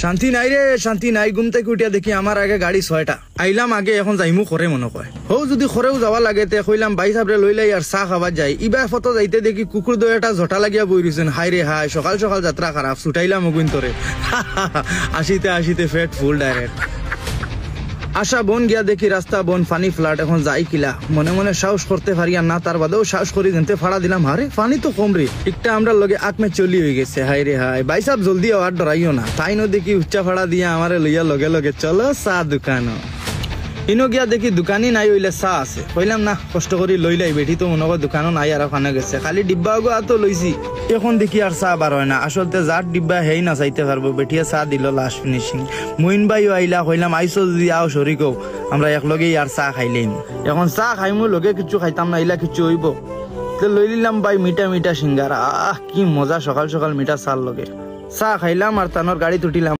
শান্তি নাই রে, শান্তি নাই। ঘুম থেকে উঠিয়া দেখি আমার আগে গাড়ি 6টা। আইলাম আগে, এখন যাইমু খরে মনে কয়। হৌ যদি খরেও যাওয়া লাগে তে কইলাম ভাই সাহেবরে লই লাই আর চাহ খাবার যাই। ইবার ফটো যাইতে দেখি কুকুর দই একটা জটা লাগিয়া বই রয়েছেন। হাই রে হাই, সকাল সকাল যাত্রা খারাপ। ছুটাইলাম অগুন তোরে। আসিতে আসিতে ফেট ফুল ডাইরেক্ট। আশা বন গিয়া দেখি রাস্তা বন, ফানি ফ্লাট। এখন যাই কিলা মনে মনে সাহস করতে পারি আর না, তার বাদেও সাহস করি যেতে ফাড়া দিলাম। হারে ফানি তো কম রে, একটা আমরা লগে আত্মে চলি হয়ে গেছে। হাই রে হাই, ভাই সাহেব জলদি আওয়ার ডরাইও না। তাই নো দেখি উচ্চা ফাড়া দিয়া আমারে লইয়া লগে লগে চলো চা দোকান। ইনো গিয়া দেখি দোকানই নাই, হইলে চা আছে। কইলাম না, কষ্ট করি লই লাই। বেঠি তো মনে কর দোকানও নাই আর ওখানে গেছে, খালি ডিব্বা গো তো লইছি। এখন দেখি আর চা বার হয় না। আসলতে যার ডিব্বা হেই না চাইতে পারবো। বেঠিয়া চা দিল লাস্ট ফিনিশিং। মইন ভাইও আইলা, কইলাম আইসো যদি আও শরিকও, আমরা একলগেই আর চা খাইলেন। এখন চা খাইমু, লগে কিছু খাইতাম না, ইলা কিছু হইব। লই নিলাম ভাই মিঠা মিঠা সিঙ্গারা। কি মজা সকাল সকাল মিঠা চার লগে চা খাইলাম আর তানোর গাড়ি তুটিলাম।